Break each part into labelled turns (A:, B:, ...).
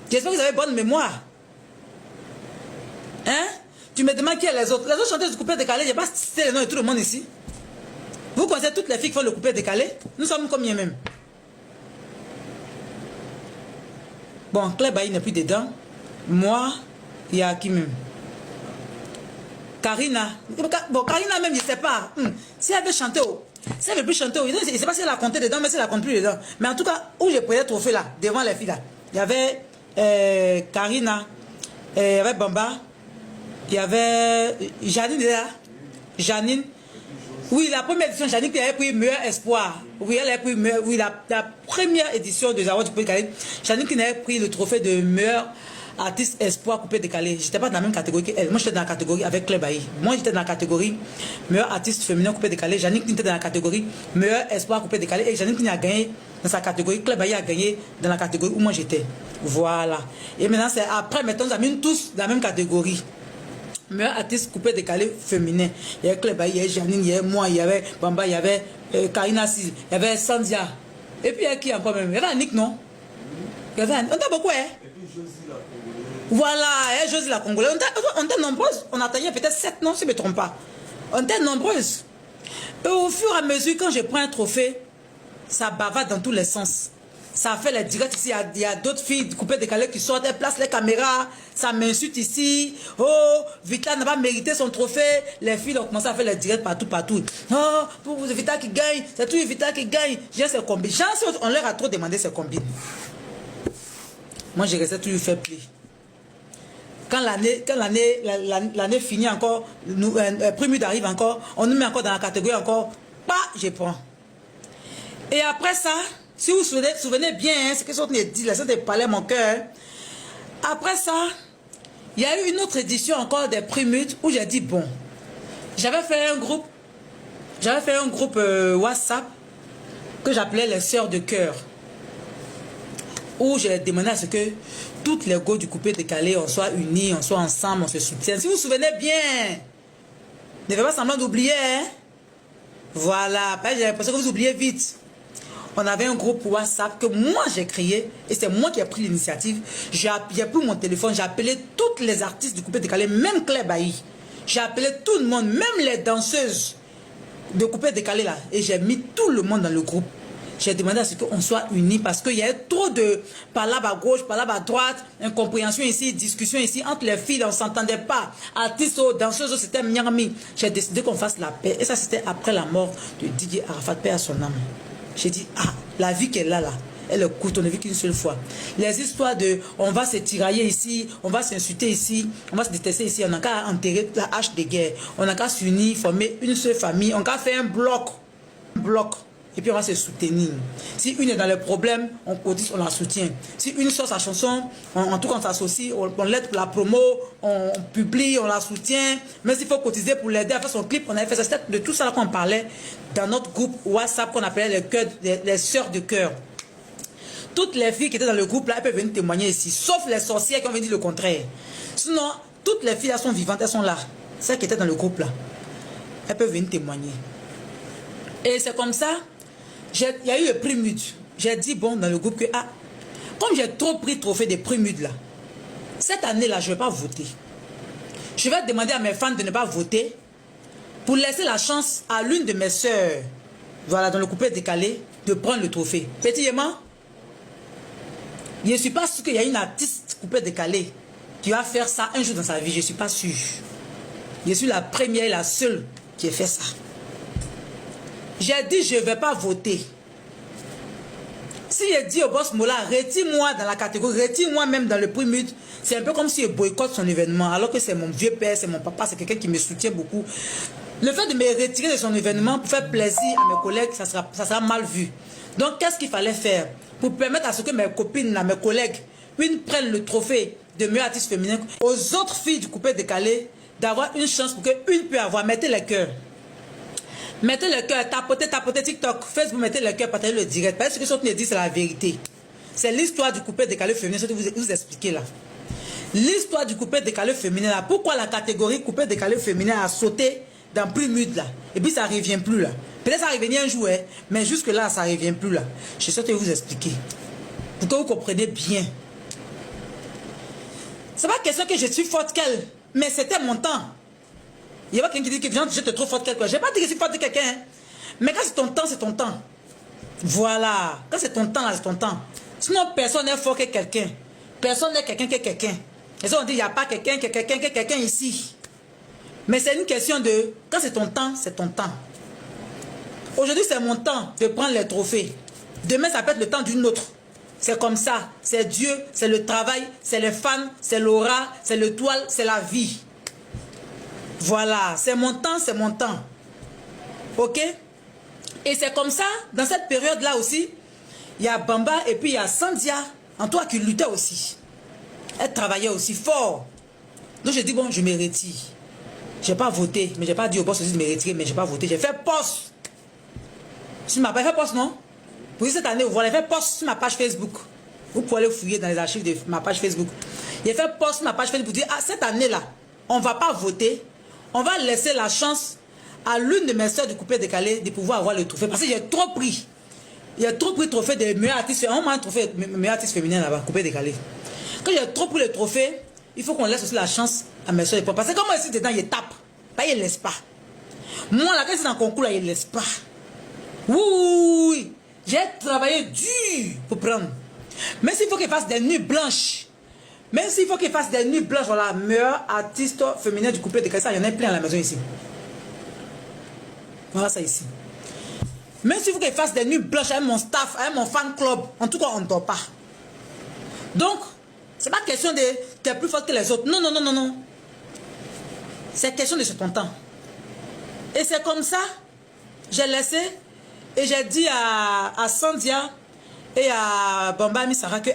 A: J'espère que vous avez bonne mémoire. Hein? Tu me demandes qui est les autres. Les autres chanteuses du coupé décalé, je n'ai pas cité les noms de tout le monde ici. Vous connaissez toutes les filles qui font le coupé décalé? Nous sommes combien même? Bon, Claire Bailly n'est plus dedans. Moi, il y a qui même? Karina. Bon, Karina même, je ne sais pas. Si elle veut chanter, si elle veut plus chanter, je ne sais pas si elle a compté dedans, mais si elle a compté plus dedans. Mais en tout cas, où j'ai pris le trophée là, devant les filles là, il y avait Karina, il y avait Bamba, il y avait Janine là. Janine. Oui, la première édition, Janine qui avait pris meilleur espoir. Oui, elle a pris meilleur, oui, la première édition de Zawad du coupé décalé. Janine qui avait pris le trophée de meilleur artiste espoir coupé décalé. J'étais pas dans la même catégorie qu'elle. Moi, j'étais dans la catégorie avec Claire Bailly. Moi, j'étais dans la catégorie meilleur artiste féminin coupé décalé. Janine qui était dans la catégorie meilleur espoir coupé décalé. Et Janine qui a gagné dans sa catégorie. Claire Bailly a gagné dans la catégorie où moi j'étais. Voilà. Et maintenant, c'est après, maintenant, nous avons mis tous dans la même catégorie. Meilleur artiste coupé décalé féminin. Il y avait Claire Bailly, il y avait Janine, il y avait moi, il y avait Bamba, il y avait Karina Sil, il y avait Sandia. Et puis il y avait qui encore même? Il y avait Annick, non? Il y avait Annick. On t'a beaucoup, hein? Voilà, et Josie la Congolaise. On était nombreuses. On atteignait peut-être 7 noms, si je ne me trompe pas. On était nombreuses. Et au fur et à mesure, quand je prends un trophée, ça bavarde dans tous les sens. Ça fait les directs ici. Il y a d'autres filles coupées décalées qui sortent, elles placent les caméras. Ça m'insulte ici. Oh, Vita n'a pas mérité son trophée. Les filles ont commencé à faire les directs partout, partout. Oh, pour Vita qui gagne, c'est toujours Vita qui gagne. J'ai ses combines. On leur a trop demandé ses combines. Moi, j'ai resté toujours fait pli. Quand l'année finit encore, Primude arrive encore, on nous met encore dans la catégorie encore, pas, je prends. Et après ça, si vous vous souvenez bien, hein, ce que je ai dit, là, ça parlait mon cœur. Après ça, il y a eu une autre édition encore des Primudes où j'ai dit, bon, j'avais fait un groupe WhatsApp que j'appelais les Sœurs de Cœur, où j'ai demandé à ce que toutes les go du coupé décalé, on soit unis, on soit ensemble, on se soutienne. Si vous vous souvenez bien, ne faites pas semblant d'oublier. Hein? Voilà, j'ai l'impression que vous oubliez vite. On avait un groupe WhatsApp que moi j'ai créé et c'est moi qui ai pris l'initiative. J'ai pris mon téléphone, j'ai appelé toutes les artistes du coupé décalé, même Claire Bailly. J'ai appelé tout le monde, même les danseuses de coupé décalé là. Et j'ai mis tout le monde dans le groupe. J'ai demandé à ce qu'on soit unis parce qu'il y a trop de palabres à gauche, palabres à droite, incompréhension ici, discussion ici, entre les filles, on ne s'entendait pas. Artistes, danseuses, c'était miami. J'ai décidé qu'on fasse la paix. Et ça, c'était après la mort de Didier Arafat, paix à son âme. J'ai dit, ah, la vie qu'elle a là, elle est courte, on ne vit qu'une seule fois. Les histoires de, on va se tirailler ici, on va s'insulter ici, on va se détester ici, on n'a qu'à enterrer la hache de guerre, on n'a qu'à s'unir, former une seule famille, on n'a qu'à faire un bloc. Et puis on va se soutenir. Si une est dans le problème, on cotise, on la soutient. Si une sort sa chanson, en tout cas on s'associe, on l'aide pour la promo, on publie, on la soutient. Mais s'il faut cotiser pour l'aider à faire son clip, on avait fait ça. C'était de tout ça qu'on parlait dans notre groupe WhatsApp qu'on appelait les Sœurs de Cœur. Toutes les filles qui étaient dans le groupe là, elles peuvent venir témoigner ici. Sauf les sorcières qui ont dit le contraire. Sinon, toutes les filles elles sont vivantes, elles sont là. Celles qui étaient dans le groupe là, elles peuvent venir témoigner. Et c'est comme ça. Il y a eu le Primude. J'ai dit, bon, dans le groupe que, ah, comme j'ai trop pris trophée des Primudes là, cette année-là, je ne vais pas voter. Je vais demander à mes fans de ne pas voter pour laisser la chance à l'une de mes sœurs, voilà, dans le coupé décalé, de prendre le trophée. Petitement, je ne suis pas sûr qu'il y a une artiste coupé décalé qui va faire ça un jour dans sa vie. Je ne suis pas sûr. Je suis la première et la seule qui a fait ça. J'ai dit, je ne vais pas voter. Si j'ai dit au boss Mola, retire-moi dans la catégorie, retire-moi même dans le Primude, c'est un peu comme si je boycotte son événement, alors que c'est mon vieux père, c'est mon papa, c'est quelqu'un qui me soutient beaucoup. Le fait de me retirer de son événement pour faire plaisir à mes collègues, ça sera mal vu. Donc, qu'est-ce qu'il fallait faire pour permettre à ce que mes copines, mes collègues, une prennent le trophée de meilleur artiste féminin, aux autres filles du coupé décalé, d'avoir une chance pour qu'une puisse avoir, mettez les cœurs. Mettez le cœur, tapotez TikTok, Facebook, mettez le cœur, partagez le direct. Parce que ce que je dis, c'est la vérité. C'est l'histoire du coupé décalé féminin, ce que vous expliquez là. L'histoire du coupé décalé féminin là. Pourquoi la catégorie coupé décalé féminin a sauté dans Primude là. Et puis ça ne revient plus là. Peut-être ça va revenir un jour, hein, mais jusque là, ça ne revient plus là. Je souhaite vous expliquer. Pour que vous compreniez bien. C'est pas question que je suis forte qu'elle, mais c'était mon temps. Il y a pas quelqu'un qui dit que je te trop forte qu'elle. Je n'ai pas dit que je suis forte que quelqu'un. Hein. Mais quand c'est ton temps, c'est ton temps. Voilà. Quand c'est ton temps, là, c'est ton temps. Sinon, personne n'est fort que quelqu'un. Personne n'est quelqu'un que quelqu'un. Et ça, on dit, il n'y a pas quelqu'un ici. Mais c'est une question de, quand c'est ton temps, c'est ton temps. Aujourd'hui, c'est mon temps de prendre les trophées. Demain, ça peut être le temps d'une autre. C'est comme ça. C'est Dieu, c'est le travail, c'est les fans, c'est l'aura, c'est le toile, c'est la vie. Voilà. C'est mon temps, c'est mon temps. Ok? Et c'est comme ça, dans cette période-là aussi, il y a Bamba et puis il y a Sandia, en toi qui luttait aussi. Elle travaillait aussi fort. Donc je dis, bon, je me retire. Je n'ai pas voté, mais je n'ai pas dit au boss aussi de me retirer, mais je n'ai pas voté. J'ai fait post. Sur ma page, fait post, non? Pour cette année, vous voyez, j'ai fait post sur ma page Facebook. Vous pouvez aller fouiller dans les archives de ma page Facebook. J'ai fait post sur ma page Facebook pour dire, ah, cette année-là, on ne va pas voter. On va laisser la chance à l'une de mes soeurs du coupé décalé de pouvoir avoir le trophée. Parce que j'ai trop pris. Il y a trop pris le trophée des meilleurs artistes. On m'a un trophée meilleur artiste féminin là-bas, coupé décalé. Quand j'ai trop pris le trophée, il faut qu'on laisse aussi la chance à mes soeurs. Parce que comme moi ici dedans, il tape. Bah, il ne laisse pas. Moi, là, quand c'est dans le concours, là, il ne laisse pas. Oui. J'ai travaillé dur pour prendre. Même s'il faut qu'il fasse des nuits blanches. Même s'il faut qu'il fasse des nuits blanches, voilà, meilleur artiste féminin du coupé décalé. Ça, il y en a plein à la maison ici. Voilà ça ici. Même s'il faut qu'il fasse des nuits blanches avec mon staff, avec mon fan club, en tout cas, on ne dort pas. Donc, c'est pas question de t'es plus forte que les autres. Non, non, non, non, non. C'est question de ton temps. Et c'est comme ça, j'ai laissé et j'ai dit à Sandia et à Bamba Misara que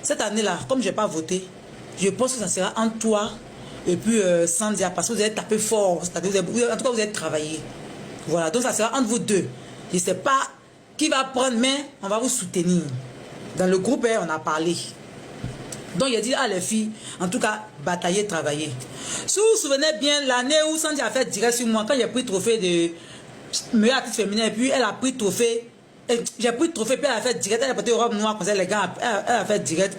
A: cette année-là, comme je n'ai pas voté, je pense que ça sera entre toi et puis Sandia, parce que vous avez tapé fort, en tout cas vous avez travaillé. Voilà, donc ça sera entre vous deux. Je ne sais pas qui va prendre, mais on va vous soutenir. Dans le groupe, on a parlé. Donc il a dit, les filles, en tout cas, batailler, travailler. Si vous vous souvenez bien, l'année où Sandy a fait direct sur moi, quand j'ai pris le trophée de meilleure artiste féminin, et puis elle a pris le trophée, j'ai pris le trophée, puis elle a fait direct, elle a porté une robe noire, comme ça, les gars, elle a fait direct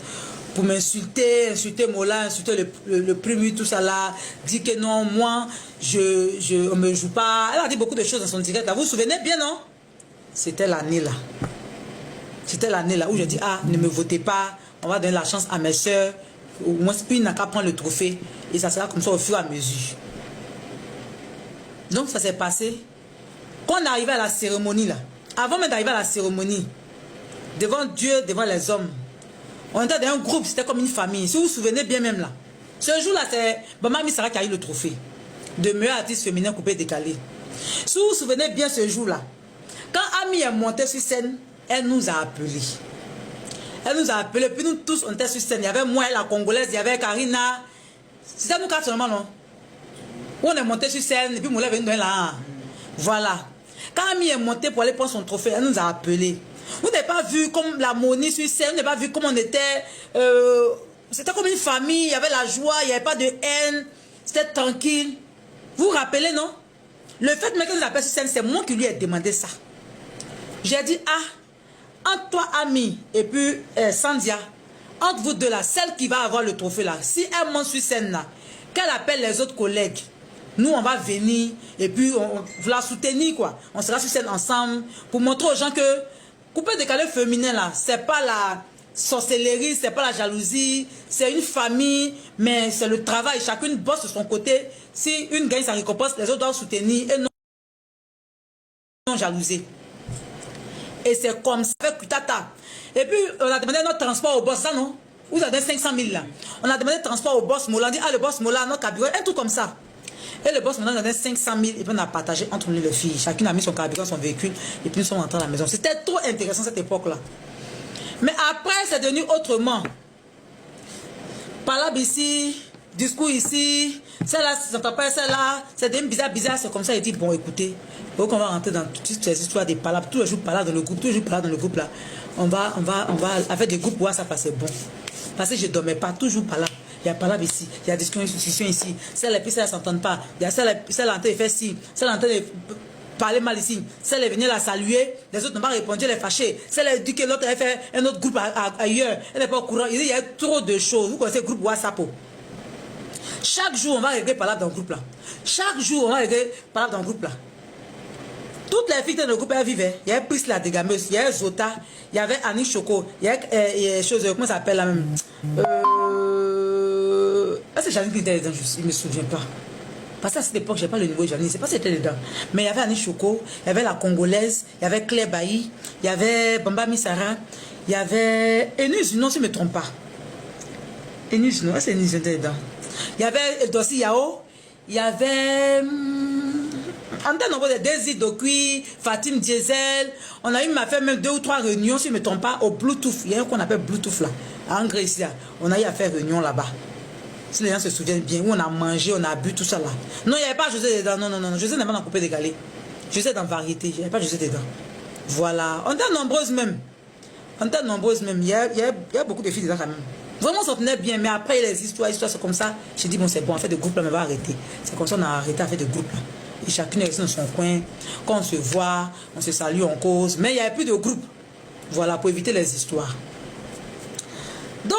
A: pour m'insulter, insulter Mola, insulter le premier, tout ça là, dire que non, moi, on me joue pas. Elle a dit beaucoup de choses dans son direct là. Vous vous souvenez bien, non? C'était l'année là. C'était l'année là où je dis, ne me votez pas, on va donner la chance à mes soeurs, au moins une n'a qu'à prendre le trophée, et ça sera comme ça au fur et à mesure. Donc ça s'est passé. Quand on est arrivé à la cérémonie là, avant même d'arriver à la cérémonie, devant Dieu, devant les hommes, on était dans un groupe, c'était comme une famille. Si vous vous souvenez bien même là, ce jour-là, c'est Bamba Misara qui a eu le trophée de meilleur artiste féminin coupé décalé. Si vous vous souvenez bien ce jour-là, quand Ami est montée sur scène, elle nous a appelés. Elle nous a appelés, puis nous tous, on était sur scène. Il y avait moi, la Congolaise, il y avait Karina. C'était nous quatre seulement, non? On est monté sur scène, et puis Moula est venu là. Voilà. Quand Ami est montée pour aller prendre son trophée, elle nous a appelés. Vous n'avez pas vu comme la Moni sur scène, vous n'avez pas vu comment on était. C'était comme une famille, il y avait la joie, il n'y avait pas de haine. C'était tranquille. Vous vous rappelez, non? Le fait qu'elle nous appelle sur scène, c'est moi qui lui ai demandé ça. J'ai dit, entre toi, Ami, et puis Sandia, entre vous deux là, celle qui va avoir le trophée là, si elle monte sur scène là, qu'elle appelle les autres collègues, nous on va venir, et puis on va la soutenir quoi. On sera sur scène ensemble, pour montrer aux gens que coupé décalé féminin là, c'est pas la sorcellerie, c'est pas la jalousie, c'est une famille, mais c'est le travail, chacune bosse de son côté. Si une gagne sa récompense, les autres doivent soutenir et non jalouser. Et c'est comme ça avec Kutata. Et puis, on a demandé notre transport au boss, ça non? Vous avez donné 500 000 là. On a demandé transport au boss Mola. On dit, le boss Mola, notre carburant, un truc comme ça. Et le boss Mola nous a donné 500 000 et puis on a partagé entre nous les filles. Chacune a mis son carburant, son véhicule et puis nous sommes rentrés à la maison. C'était trop intéressant cette époque-là. Mais après, c'est devenu autrement. Palabre ici, discours ici, celle-là, ça s'entend pas, celle-là, c'est devenu bizarre, c'est comme ça. Il dit, bon, écoutez, donc on va rentrer dans toutes ces histoires des palabres, tous les jours palabre dans le groupe, tous les jours palabre dans le groupe là. On va, avec des groupes WhatsApp, c'est bon. Parce que je ne dormais pas, toujours palabre. Il y a palabre ici, il y a discussion ici, celle et puis celle ne s'entendent pas. Il y a celle en train de faire ci, celle en train de... parlé mal ici. Celle est venue la saluer, les autres n'ont pas répondu, elle est fâchée. Celle a dit que l'autre a fait un autre groupe ailleurs, elle n'est pas au courant. Il y a trop de choses. Vous connaissez le groupe WhatsApp. Chaque jour, on va régler par là dans le groupe là. Chaque jour, on va régler par là dans le groupe là. Toutes les filles dans le groupe, elles vivaient. Il y avait Priscilla de Gameuse, il y avait Zota, il y avait Annie Choco, il y avait comment ça s'appelle là même. C'est Janine qui était dedans, je ne me souviens pas. Parce qu'à cette époque, je n'ai pas le niveau de Janine, c'est pas si elle était dedans. Mais il y avait Annie Choco, il y avait la Congolaise, il y avait Claire Bailly, il y avait Bamba Misara, il y avait Enus, non, si je ne me trompe pas. Enus, non, c'est Enus qui était dedans. Il y avait Dossi Yao, il y avait. On a nombre de Désir Dokui, Fatim Diesel. On a eu fait même 2 ou 3 réunions, si je ne me trompe pas, au Bluetooth. Il y a un qu'on appelle Bluetooth là, à Angers ici. Là. On a eu à faire réunion là-bas. Si les gens se souviennent bien, où on a mangé, on a bu, tout ça là. Non, il n'y avait pas José dedans. Non, non, non. José n'est pas dans Coupé Décalé. José dans Variété. Il n'y avait pas José dedans. Voilà. On était nombreuses même. On était nombreuses même. Il y a beaucoup de filles dedans quand même. Vraiment, on s'en tenait bien. Mais après, les histoires, c'est comme ça. J'ai dit, bon, c'est bon, on fait des groupes là, mais on va arrêter. C'est comme ça qu'on a arrêté à faire des groupes là. Et chacune est restée dans son coin. Quand on se voit, on se salue, on cause. Mais il n'y avait plus de groupe. Voilà, pour éviter les histoires. Donc,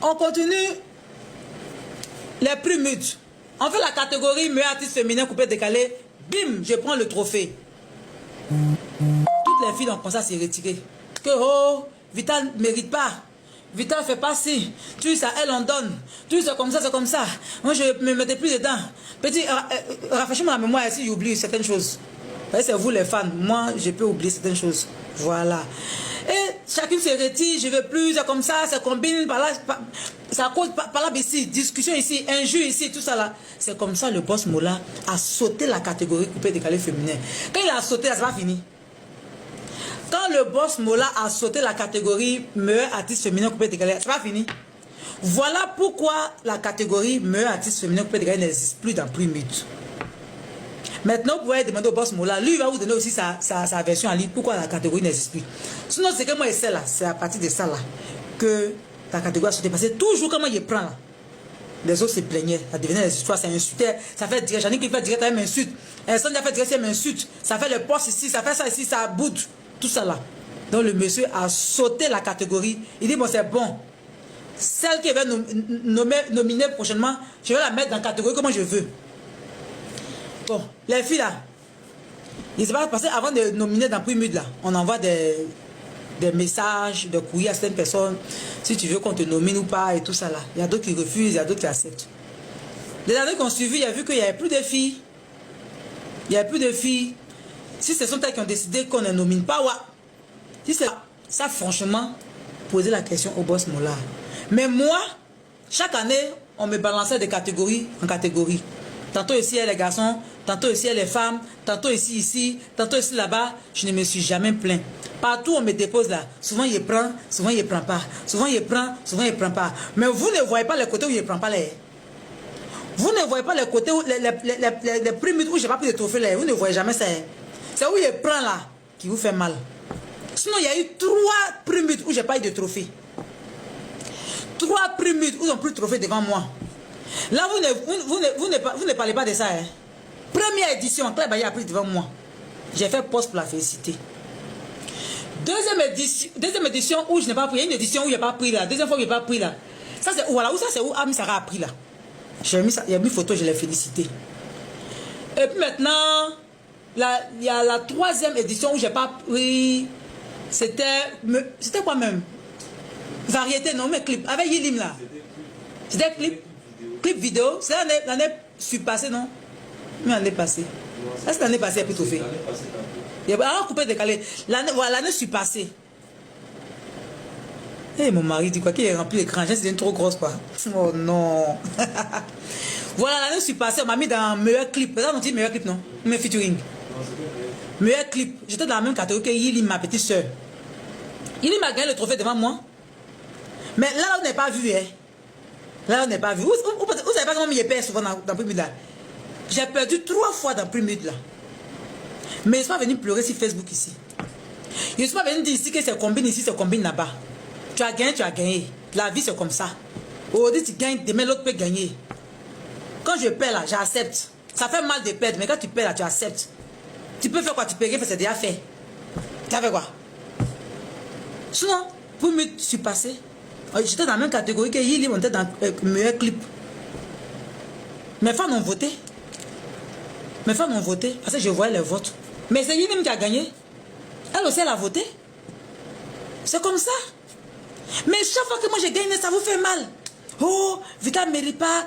A: on continue les prix MUT. On fait la catégorie meilleur artiste féminin coupé décalé. Bim, je prends le trophée. Toutes les filles ont commencé à se retirer. Que oh, Vital ne mérite pas. Vital ne fait pas si. Tu sais, elle en donne. Tu sais, comme ça, c'est comme ça. Moi, je ne me mettais plus dedans. Petit, rafraîchis-moi la mémoire si j'oublie certaines choses. C'est vous les fans. Moi, je peux oublier certaines choses. Voilà. Et chacune se retire. Je ne veux plus. C'est comme ça. Ça combine par là. Ça cause par là ici. Discussion ici. Injure ici. Tout ça là. C'est comme ça le boss Mola a sauté la catégorie coupé décalé féminin. Quand il a sauté, ça va finir. Quand le boss Mola a sauté la catégorie meilleur artiste féminin coupé décalé, ça va finir. Voilà pourquoi la catégorie meilleur artiste féminin coupé décalé n'existe plus dans Prix MUT. Maintenant, vous pouvez demander au boss Mola, lui il va vous donner aussi sa version en ligne, pourquoi la catégorie n'existe plus. Sinon, c'est que moi, c'est là, c'est à partir de ça là que la catégorie a sauté. Parce que toujours quand moi je prends là, les autres se plaignaient, ça devenait des histoires, ça insultait, ça fait direct, j'en ai qui fait direct, elle m'insulte. Sonia fait direct, elle m'insulte, ça fait le poste ici, ça fait ça ici, ça boude. Tout ça là. Donc le monsieur a sauté la catégorie. Il dit bon c'est bon. Celle qui va nominer prochainement, je vais la mettre dans la catégorie comme je veux. Bon, les filles là, il se passe parce qu'avant de nominer dans Prix MUT là, on envoie des messages, des courriers à certaines personnes. Si tu veux qu'on te nomine ou pas et tout ça là. Il y a d'autres qui refusent, il y a d'autres qui acceptent. Les années qu'on suivi, il y a vu qu'il n'y avait plus de filles. Il n'y avait plus de filles. Si ce sont elles qui ont décidé qu'on ne nomine pas, ouais. Si c'est ça, franchement, poser la question au boss Mola. Mais moi, chaque année, on me balançait de catégorie en catégorie. Tantôt ici, il y a les garçons, tantôt ici, il y a les femmes, tantôt ici, tantôt ici, là-bas. Je ne me suis jamais plaint. Partout, on me dépose là. Souvent, il prend, souvent, il ne prend pas. Souvent, il prend, souvent, il ne prend pas. Mais vous ne voyez pas les côtés où il ne prend pas les. Vous ne voyez pas les côtés où les prix où je n'ai pas pris de trophée là. Vous ne voyez jamais ça. C'est où il prend là qui vous fait mal. Sinon, il y a eu 3 prix MUT où je n'ai pas eu de trophée. 3 prix MUT où ils n'ont plus de trophée devant moi. Là, vous ne parlez pas de ça. Hein. Première édition, Claire Bailly a pris devant moi. J'ai fait poste pour la féliciter. Deuxième édition où je n'ai pas pris. Il y a une édition où il n'y a pas pris là. Deuxième fois où il n'y a pas pris là. Ça, c'est voilà, où ça, c'est où Ami Sarah a pris là. Il y a mis photo, je l'ai félicité. Et puis maintenant, il y a la 3e édition où je n'ai pas pris. C'était quoi même? Variété, non, mais clip. Avec Yilim là. C'était clip vidéo. C'est l'année surpassée, non? Mais l'année passée. Là, c'est l'année passée, il y a plus tout fait. Il y a un coupé décalé. L'année surpassée. Et mon mari dit quoi? Qu'il est rempli l'écran. C'est une trop grosse, quoi. Oh non. Voilà, l'année surpassée, on m'a mis dans meilleur clip. Ça, on dit meilleur clip, non? Mais featuring. Meilleur clip. J'étais dans la même catégorie que Yilim, ma petite soeur. Yilim a gagné le trophée devant moi. Mais là, on n'est pas vu, hein. Là, on n'est pas vu. Vous savez pas comment je perds souvent dans Prix MUT là. J'ai perdu 3 fois dans Prix MUT là. Mais je ne suis pas venu pleurer sur Facebook ici. Je ne suis pas venu dire ici que c'est combine ici, c'est combine là-bas. Tu as gagné, tu as gagné. La vie, c'est comme ça. Aujourd'hui, tu gagnes, demain, l'autre peut gagner. Quand je perds là, j'accepte. Ça fait mal de perdre, mais quand tu perds là, tu acceptes. Tu peux faire quoi? Tu peux rien faire, c'est déjà fait. Tu as fait quoi? Sinon, pour me surpasser, j'étais dans la même catégorie que Yili, on était dans le meilleur clip. Mes fans ont voté. Mes fans ont voté parce que je voyais les votes. Mais c'est Yili qui a gagné. Elle aussi, elle a voté. C'est comme ça. Mais chaque fois que moi je gagne, ça vous fait mal. Oh, Vita ne mérite pas.